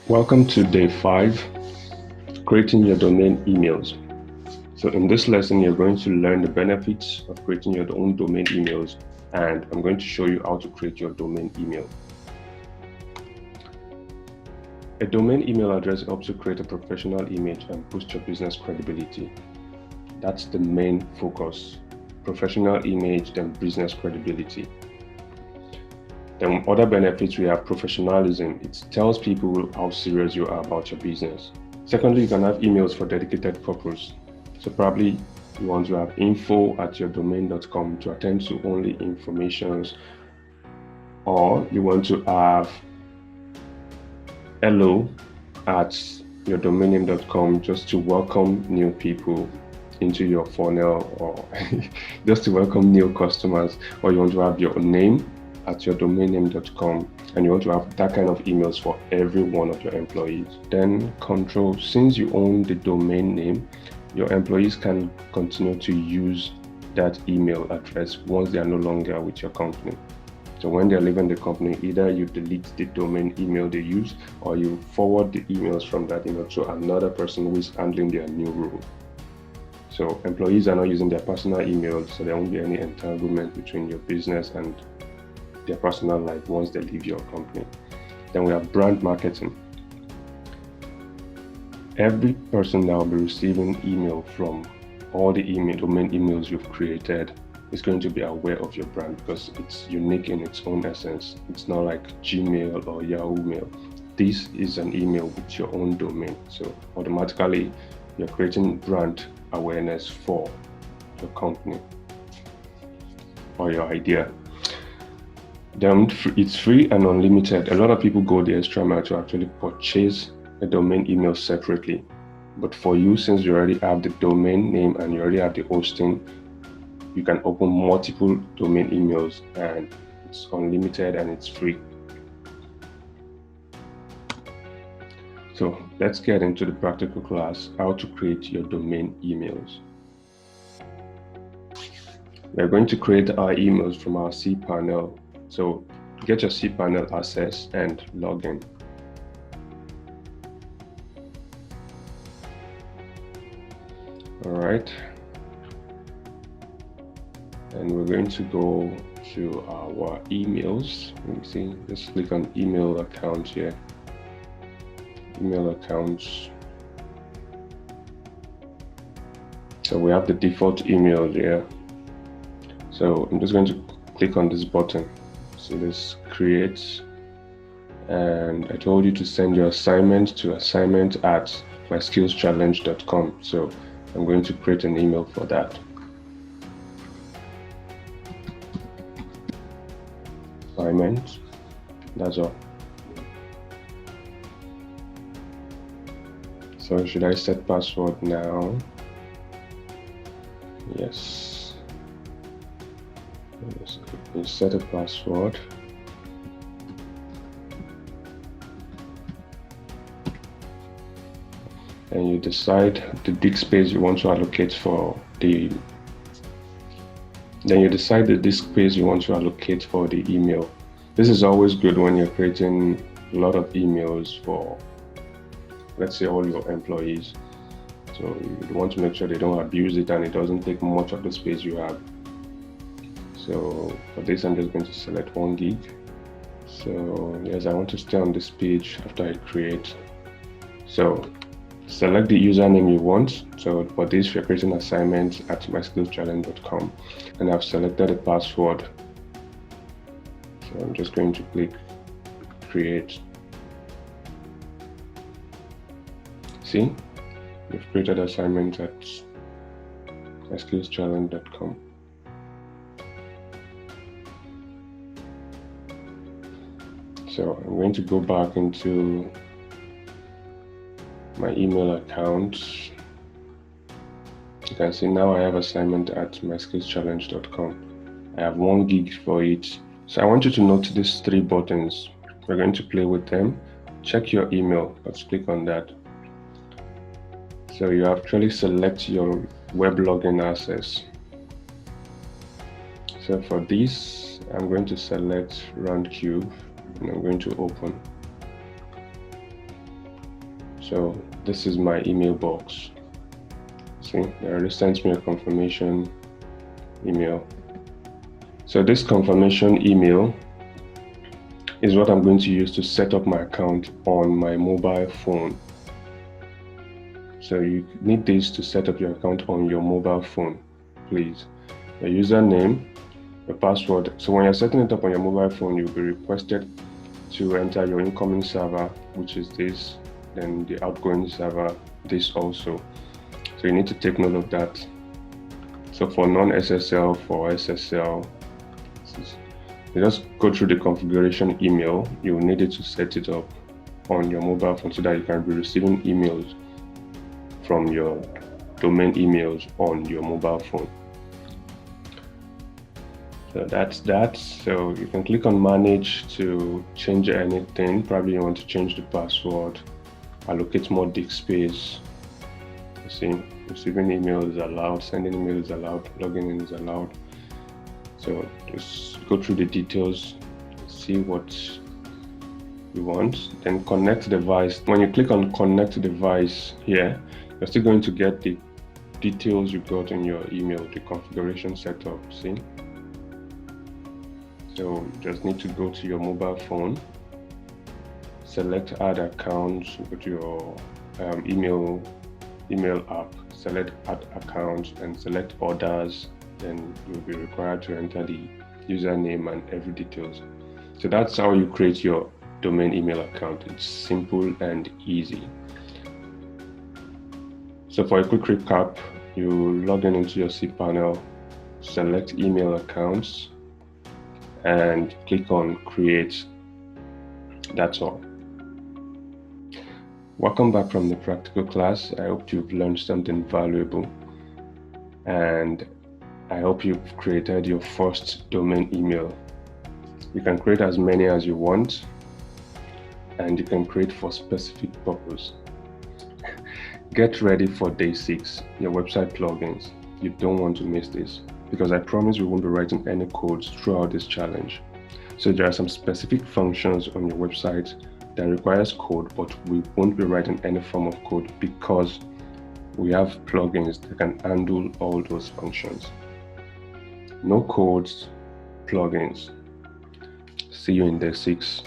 Welcome to day 5, creating your domain emails. So in this lesson, you're going to learn the benefits of creating your own domain emails, and I'm going to show you how to create your domain email. A domain email address helps you create a professional image and boost your business credibility. That's the main focus. Professional image, then business credibility. Then other benefits, we have professionalism. It tells people how serious you are about your business. Secondly, you can have emails for dedicated purpose. So probably you want to have info@yourdomain.com to attend to only informations, or you want to have hello@yourdomainname.com just to welcome new people into your funnel, or just to welcome new customers, or you want to have your name at yourdomainname.com, and you want to have that kind of emails for every one of your employees. Then control, since you own the domain name, your employees can continue to use that email address once they are no longer with your company. So when they're leaving the company, either you delete the domain email they use, or you forward the emails from that email to another person who is handling their new role. So employees are not using their personal emails, so there won't be any entanglement between your business and their personal life once they leave your company. Then we have brand marketing. Every person that will be receiving email from all the domain emails you've created is going to be aware of your brand, because it's unique in its own essence. It's not like Gmail or Yahoo Mail. This is an email with your own domain, so automatically you're creating brand awareness for your company or your idea. Then it's free and unlimited. A lot of people go the extra mile to actually purchase a domain email separately. But for you, since you already have the domain name and you already have the hosting, you can open multiple domain emails, and it's unlimited and it's free. So let's get into the practical class, how to create your domain emails. We're going to create our emails from our cPanel. So get your cPanel access and log in. All right. And we're going to go to our emails. Let me see, just click on email account here. Email accounts. So we have the default email there. So I'm just going to click on this button. So this create, and I told you to send your assignment to assignment@myskillschallenge.com. So I'm going to create an email for that. Assignment, that's all. So should I set password now? Yes. You set a password. And you decide the disk space you want to allocate for the disk space you want to allocate for the email. This is always good when you're creating a lot of emails for, let's say, all your employees. So you want to make sure they don't abuse it and it doesn't take much of the space you have. So for this, I'm just going to select 1 gig. So yes, I want to stay on this page after I create. So select the username you want. So for this, we're creating assignments at myskillschallenge.com, and I've selected a password. So I'm just going to click create. See, we've created assignments at myskillschallenge.com. So I'm going to go back into my email account. You can see now I have assignment at myskillschallenge.com. I have 1 gig for it. So I want you to note these 3 buttons. We're going to play with them. Check your email. Let's click on that. So you actually select your web login access. So for this, I'm going to select Roundcube, and I'm going to open. So this is my email box. See, they already sent me a confirmation email. So this confirmation email is what I'm going to use to set up my account on my mobile phone. So you need this to set up your account on your mobile phone, please. Your username, your password. So when you're setting it up on your mobile phone, you'll be requested to enter your incoming server, which is this, then the outgoing server, this also. So you need to take note of that. So for non-SSL, for SSL, you just go through the configuration email. You will need it to set it up on your mobile phone so that you can be receiving emails from your domain emails on your mobile phone. So that's that. So you can click on manage to change anything. Probably you want to change the password, allocate more disk space. You see, receiving email is allowed, sending email is allowed, logging in is allowed. So just go through the details, see what you want, then connect device. When you click on connect device here, you're still going to get the details you got in your email, the configuration setup, see? So you just need to go to your mobile phone, select add account, go to your email app, select add account and select orders. Then you'll be required to enter the username and every details. So that's how you create your domain email account. It's simple and easy. So for a quick recap, you log in into your cPanel, select email accounts, and click on create. That's all. Welcome back from the practical class. I hope you've learned something valuable, and I hope you've created your first domain email. You can create as many as you want, and you can create for specific purpose. Get ready for day 6, your website plugins. You don't want to miss this, because I promise we won't be writing any codes throughout this challenge. So there are some specific functions on your website that requires code, but we won't be writing any form of code because we have plugins that can handle all those functions. No codes, plugins. See you in day 6.